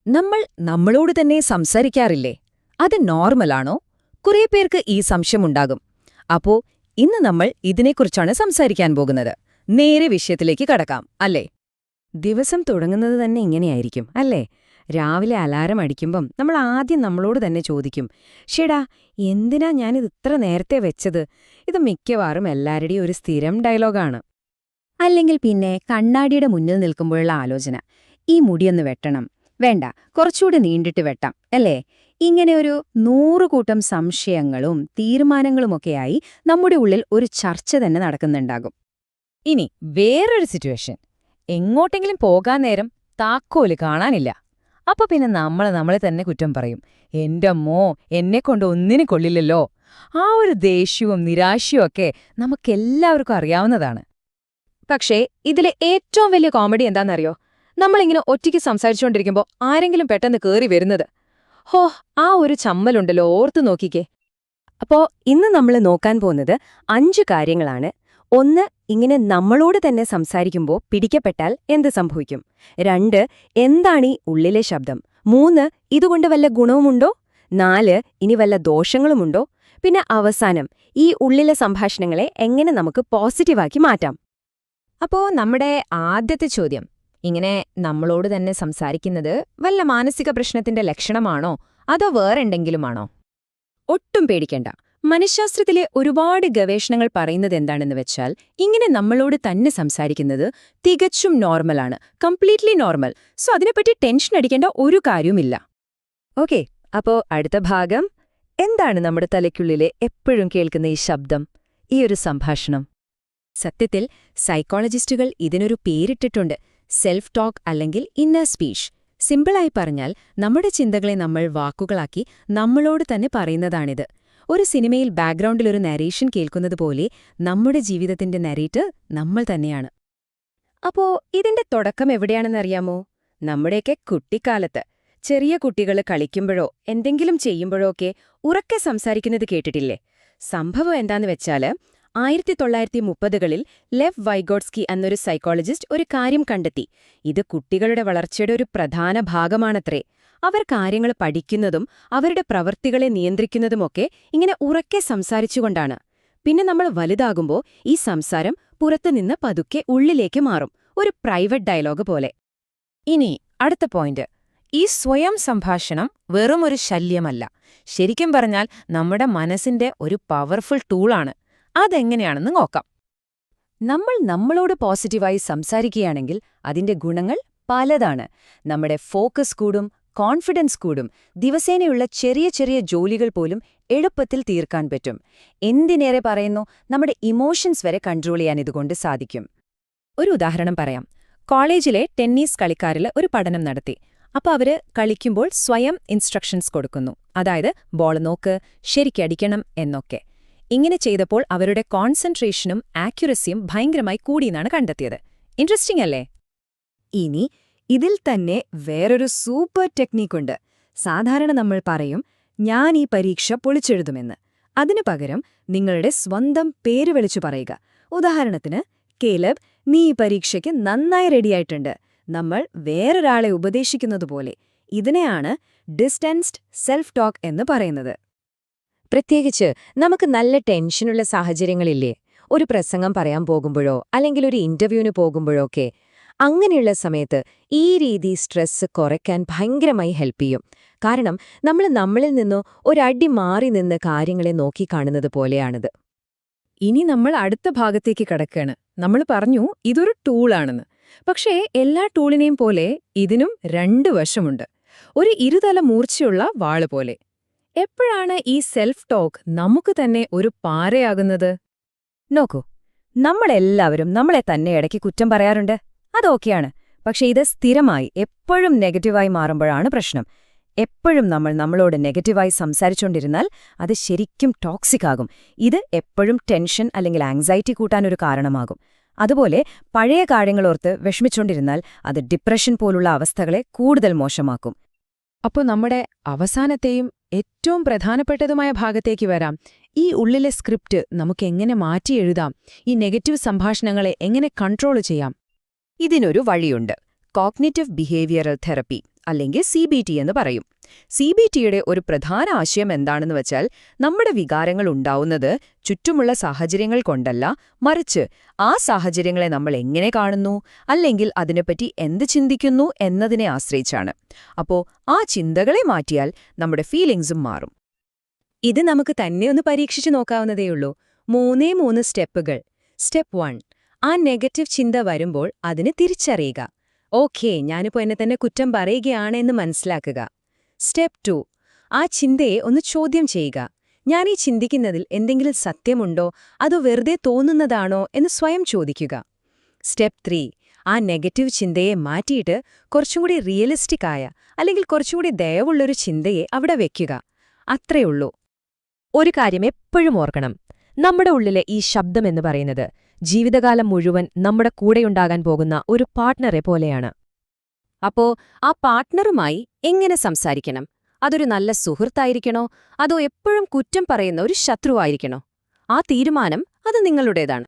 നമ്മൾ നമ്മളോട് തന്നെ സംസാരിക്കാറില്ലേ? അത് നോർമലാണോ? കുറേ പേർക്ക് ഈ സംശയമുണ്ടാകും. അപ്പോ ഇന്ന് നമ്മൾ ഇതിനെക്കുറിച്ചാണ് സംസാരിക്കാൻ പോകുന്നത്. നേരെ വിഷയത്തിലേക്ക് കടക്കാം, അല്ലേ? ദിവസം തുടങ്ങുന്നത് തന്നെ ഇങ്ങനെയായിരിക്കും, അല്ലേ? രാവിലെ അലാറം അടിക്കുമ്പം നമ്മൾ ആദ്യം നമ്മളോട് തന്നെ ചോദിക്കും, ഷേടാ, എന്തിനാ ഞാനിത് ഇത്ര നേരത്തെ വെച്ചത്? ഇത് മിക്കവാറും എല്ലാവരുടെയും ഒരു സ്ഥിരം ഡയലോഗാണ്. അല്ലെങ്കിൽ പിന്നെ കണ്ണാടിയുടെ മുന്നിൽ നിൽക്കുമ്പോഴുള്ള ആലോചന, ഈ മുടിയൊന്ന് വെട്ടണം, വേണ്ട കുറച്ചുകൂടി നീണ്ടിട്ട് വെട്ടാം, അല്ലേ? ഇങ്ങനെ ഒരു 100 കൂട്ടം സംശയങ്ങളും തീരുമാനങ്ങളുമൊക്കെയായി നമ്മുടെ ഉള്ളിൽ ഒരു ചർച്ച തന്നെ നടക്കുന്നുണ്ടാകും. ഇനി വേറൊരു സിറ്റുവേഷൻ, എങ്ങോട്ടെങ്കിലും പോകാൻ നേരം താക്കോല് കാണാനില്ല. അപ്പൊ പിന്നെ നമ്മളെ തന്നെ കുറ്റം പറയും, എന്റമ്മോ, എന്നെക്കൊണ്ട് ഒന്നിനും കൊള്ളില്ലല്ലോ. ആ ഒരു ദേഷ്യവും നിരാശയും ഒക്കെ നമുക്കെല്ലാവർക്കും അറിയാവുന്നതാണ്. പക്ഷേ ഇതിലെ ഏറ്റവും വലിയ കോമഡി എന്താണെന്നറിയോ? നമ്മളിങ്ങനെ ഒറ്റയ്ക്ക് സംസാരിച്ചുകൊണ്ടിരിക്കുമ്പോൾ ആരെങ്കിലും പെട്ടെന്ന് കേറി വരുന്നത്. ഹോ, ആ ഒരു ചമ്മലുണ്ടല്ലോ, ഓർത്തു നോക്കിക്കേ. അപ്പോ ഇന്ന് നമ്മൾ നോക്കാൻ പോകുന്നത് 5 കാര്യങ്ങളാണ്. 1, ഇങ്ങനെ നമ്മളോട് തന്നെ സംസാരിക്കുമ്പോൾ പിടിക്കപ്പെട്ടാൽ എന്ത് സംഭവിക്കും? 2, എന്താണീ ഉള്ളിലെ ശബ്ദം? 3, ഇതുകൊണ്ട് വല്ല ഗുണവുമുണ്ടോ? 4, ഇനി വല്ല ദോഷങ്ങളുമുണ്ടോ? പിന്നെ അവസാനം, ഈ ഉള്ളിലെ സംഭാഷണങ്ങളെ എങ്ങനെ നമുക്ക് പോസിറ്റീവാക്കി മാറ്റാം? അപ്പോ നമ്മുടെ ആദ്യത്തെ ചോദ്യം, ഇങ്ങനെ നമ്മളോട് തന്നെ സംസാരിക്കുന്നത് വല്ല മാനസിക പ്രശ്നത്തിന്റെ ലക്ഷണമാണോ, അതോ വേറെന്തെങ്കിലുമാണോ? ഒട്ടും പേടിക്കേണ്ട. മനഃശാസ്ത്രത്തിലെ ഒരുപാട് ഗവേഷണങ്ങൾ പറയുന്നത് എന്താണെന്ന് വെച്ചാൽ, ഇങ്ങനെ നമ്മളോട് തന്നെ സംസാരിക്കുന്നത് തികച്ചും നോർമലാണ്, കംപ്ലീറ്റ്ലി നോർമൽ. സോ അതിനെപ്പറ്റി ടെൻഷൻ അടിക്കേണ്ട ഒരു കാര്യവുമില്ല. ഓക്കെ, അപ്പോ അടുത്ത ഭാഗം, എന്താണ് നമ്മുടെ തലയ്ക്കുള്ളിലെ എപ്പോഴും കേൾക്കുന്ന ഈ ശബ്ദം, ഈ ഒരു സംഭാഷണം? സത്യത്തിൽ സൈക്കോളജിസ്റ്റുകൾ ഇതിനൊരു പേരിട്ടിട്ടുണ്ട്, സെൽഫ് ടോക്ക് അല്ലെങ്കിൽ ഇന്നർ സ്പീച്ച്. സിമ്പിളായി പറഞ്ഞാൽ, നമ്മുടെ ചിന്തകളെ നമ്മൾ വാക്കുകളാക്കി നമ്മളോട് തന്നെ പറയുന്നതാണിത്. ഒരു സിനിമയിൽ ബാക്ക്ഗ്രൗണ്ടിലൊരു നരേഷൻ കേൾക്കുന്നത് പോലെ നമ്മുടെ ജീവിതത്തിന്റെ നരേറ്റർ നമ്മൾ തന്നെയാണ്. അപ്പോ ഇതിന്റെ തുടക്കം എവിടെയാണെന്നറിയാമോ? നമ്മുടെയൊക്കെ കുട്ടിക്കാലത്ത്. ചെറിയ കുട്ടികൾ കളിക്കുമ്പോഴോ എന്തെങ്കിലും ചെയ്യുമ്പോഴോ ഒക്കെ ഉറക്കെ സംസാരിക്കുന്നത് കേട്ടിട്ടില്ലേ? സംഭവം എന്താന്ന് വെച്ചാല്, 1930കളിൽ ലെവ് വൈഗോട്സ്കി എന്നൊരു സൈക്കോളജിസ്റ്റ് ഒരു കാര്യം കണ്ടെത്തി. ഇത് കുട്ടികളുടെ വളർച്ചയുടെ ഒരു പ്രധാന ഭാഗമാണത്രേ. അവർ കാര്യങ്ങൾ പഠിക്കുന്നതും അവരുടെ പ്രവൃത്തികളെ നിയന്ത്രിക്കുന്നതുമൊക്കെ ഇങ്ങനെ ഉറക്കെ സംസാരിച്ചുകൊണ്ടാണ്. പിന്നെ നമ്മൾ വലുതാകുമ്പോൾ ഈ സംസാരം പുറത്തുനിന്ന് പതുക്കെ ഉള്ളിലേക്ക് മാറും, ഒരു പ്രൈവറ്റ് ഡയലോഗ് പോലെ. ഇനി അടുത്ത പോയിന്റ്, ഈ സ്വയം സംഭാഷണം വെറുമൊരു ശല്യമല്ല. ശരിക്കും പറഞ്ഞാൽ നമ്മുടെ മനസ്സിന്റെ ഒരു പവർഫുൾ ടൂളാണ്. അതെങ്ങനെയാണെന്ന് നോക്കാം. നമ്മൾ നമ്മളോട് പോസിറ്റീവായി സംസാരിക്കുകയാണെങ്കിൽ അതിന്റെ ഗുണങ്ങൾ പലതാണ്. നമ്മുടെ ഫോക്കസ് കൂടും, കോൺഫിഡൻസ് കൂടും, ദിവസേനയുള്ള ചെറിയ ചെറിയ ജോലികൾ പോലും എളുപ്പത്തിൽ തീർക്കാൻ പറ്റും. എന്തിനേറെ പറയുന്നു, നമ്മുടെ ഇമോഷൻസ് വരെ കൺട്രോൾ ചെയ്യാൻ ഇതുകൊണ്ട് സാധിക്കും. ഒരു ഉദാഹരണം പറയാം. കോളേജിലെ ടെന്നീസ് കളിക്കാരിൽ ഒരു പഠനം നടത്തി. അപ്പോൾ അവര് കളിക്കുമ്പോൾ സ്വയം ഇൻസ്ട്രക്ഷൻസ് കൊടുക്കുന്നു. അതായത്, ബോൾ നോക്ക്, ശരിക്കടിക്കണം എന്നൊക്കെ. ഇങ്ങനെ ചെയ്തപ്പോൾ അവരുടെ കോൺസെൻട്രേഷനും ആക്യുറസിയും ഭയങ്കരമായി കൂടിയെന്നാണ് കണ്ടെത്തിയത്. ഇൻട്രസ്റ്റിംഗ് അല്ലേ? ഇനി ഇതിൽ തന്നെ വേറൊരു സൂപ്പർ ടെക്നീക്കുണ്ട്. സാധാരണ നമ്മൾ പറയും, ഞാൻ ഈ പരീക്ഷ പൊളിച്ചെഴുതുമെന്ന്. അതിനു പകരം നിങ്ങളുടെ സ്വന്തം പേര് വിളിച്ചു പറയുക. ഉദാഹരണത്തിന്, കേലബ്, നീ ഈ പരീക്ഷയ്ക്ക് നന്നായി റെഡിയായിട്ടുണ്ട്. നമ്മൾ വേറൊരാളെ ഉപദേശിക്കുന്നതുപോലെ. ഇതിനെയാണ് ഡിസ്റ്റൻസ്ഡ് സെൽഫ് ടോക്ക് എന്ന് പറയുന്നത്. പ്രത്യേകിച്ച് നമുക്ക് നല്ല ടെൻഷനുള്ള സാഹചര്യങ്ങളില്ലേ? ഒരു പ്രസംഗം പറയാൻ പോകുമ്പോഴോ അല്ലെങ്കിൽ ഒരു ഇന്റർവ്യൂവിന് പോകുമ്പോഴോ ഒക്കെ. അങ്ങനെയുള്ള സമയത്ത് ഈ രീതി സ്ട്രെസ് കുറയ്ക്കാൻ ഭയങ്കരമായി ഹെൽപ്പ് ചെയ്യും. കാരണം നമ്മൾ നമ്മളിൽ നിന്നോ ഒരടി മാറി നിന്ന് കാര്യങ്ങളെ നോക്കിക്കാണുന്നത് പോലെയാണിത്. ഇനി നമ്മൾ അടുത്ത ഭാഗത്തേക്ക് കടക്കുകയാണ്. നമ്മൾ പറഞ്ഞു ഇതൊരു ടൂളാണെന്ന്. പക്ഷേ എല്ലാ ടൂളിനെയും പോലെ ഇതിനും 2 വശമുണ്ട്. ഒരു ഇരുതല മൂർച്ചയുള്ള വാള് പോലെ. എപ്പോഴാണ് ഈ സെൽഫ് ടോക്ക് നമുക്ക് തന്നെ ഒരു പാരയാകുന്നത്? നോക്കൂ, നമ്മളെല്ലാവരും നമ്മളെ തന്നെ ഇടയ്ക്ക് കുറ്റം പറയാറുണ്ട്. അതൊക്കെയാണ്. പക്ഷെ ഇത് സ്ഥിരമായി എപ്പോഴും നെഗറ്റീവായി മാറുമ്പോഴാണ് പ്രശ്നം. എപ്പോഴും നമ്മൾ നമ്മളോട് നെഗറ്റീവായി സംസാരിച്ചുകൊണ്ടിരുന്നാൽ അത് ശരിക്കും ടോക്സിക് ആകും. ഇത് എപ്പോഴും ടെൻഷൻ അല്ലെങ്കിൽ ആങ്സൈറ്റി കൂട്ടാനൊരു കാരണമാകും. അതുപോലെ പഴയ കാര്യങ്ങളോർത്ത് വിഷമിച്ചുകൊണ്ടിരുന്നാൽ അത് ഡിപ്രഷൻ പോലുള്ള അവസ്ഥകളെ കൂടുതൽ മോശമാക്കും. അപ്പോൾ നമ്മുടെ അവസാനത്തെയും ഏറ്റവും പ്രധാനപ്പെട്ടതുമായ ഭാഗത്തേക്ക് വരാം. ഈ ഉള്ളിലെ സ്ക്രിപ്റ്റ് നമുക്കെങ്ങനെ മാറ്റി എഴുതാം? ഈ നെഗറ്റീവ് സംഭാഷണങ്ങളെ എങ്ങനെ കൺട്രോൾ ചെയ്യാം? ഇതിനൊരു വഴിയുണ്ട്. കോഗ്നിറ്റീവ് ബിഹേവിയറൽ തെറപ്പി, അല്ലെങ്കിൽ CBT എന്ന് പറയും. CBTയുടെ ഒരു പ്രധാന ആശയം എന്താണെന്ന് വെച്ചാൽ നമ്മുടെ വികാരങ്ങൾ ഉണ്ടാവുന്നത് ചുറ്റുമുള്ള സാഹചര്യങ്ങൾ കൊണ്ടല്ല, മറിച്ച് ആ സാഹചര്യങ്ങളെ നമ്മൾ എങ്ങനെ കാണുന്നു അല്ലെങ്കിൽ അതിനെപ്പറ്റി എന്ത് ചിന്തിക്കുന്നു എന്നതിനെ ആശ്രയിച്ചാണ്. അപ്പോൾ ആ ചിന്തകളെ മാറ്റിയാൽ നമ്മുടെ ഫീലിംഗ്സും മാറും. ഇത് നമുക്ക് തന്നെ ഒന്ന് പരീക്ഷിച്ചു നോക്കാവുന്നതേയുള്ളൂ. 3 സ്റ്റെപ്പുകൾ. സ്റ്റെപ്പ് 1, ആ നെഗറ്റീവ് ചിന്ത വരുമ്പോൾ അതിന് തിരിച്ചറിയുക. ഓക്കേ, ഞാനിപ്പോൾ എന്നെ തന്നെ കുറ്റം പറയുകയാണെന്ന് മനസ്സിലാക്കുക. സ്റ്റെപ്പ് 2, ആ ചിന്തയെ ഒന്ന് ചോദ്യം ചെയ്യുക. ഞാൻ ഈ ചിന്തിക്കുന്നതിൽ എന്തെങ്കിലും സത്യമുണ്ടോ അതോ വെറുതെ തോന്നുന്നതാണോ എന്ന് സ്വയം ചോദിക്കുക. സ്റ്റെപ്പ് 3, ആ നെഗറ്റീവ് ചിന്തയെ മാറ്റിയിട്ട് കുറച്ചും കൂടി റിയലിസ്റ്റിക് ആയ അല്ലെങ്കിൽ കുറച്ചും കൂടി ദയവുള്ളൊരു ചിന്തയെ അവിടെ വെക്കുക. അത്രയുള്ളൂ. ഒരു കാര്യം എപ്പോഴും ഓർക്കണം, നമ്മുടെ ഉള്ളിലെ ഈ ശബ്ദം എന്ന് പറയുന്നത് ജീവിതകാലം മുഴുവൻ നമ്മുടെ കൂടെയുണ്ടാകാൻ പോകുന്ന ഒരു പാർട്ട്ണറെ പോലെയാണ്. അപ്പോ ആ പാർട്ട്ണറുമായി എങ്ങനെ സംസാരിക്കണം? അതൊരു നല്ല സുഹൃത്തായിരിക്കണോ അതോ എപ്പോഴും കുറ്റം പറയുന്ന ഒരു ശത്രുവായിരിക്കണോ? ആ തീരുമാനം അത് നിങ്ങളുടേതാണ്.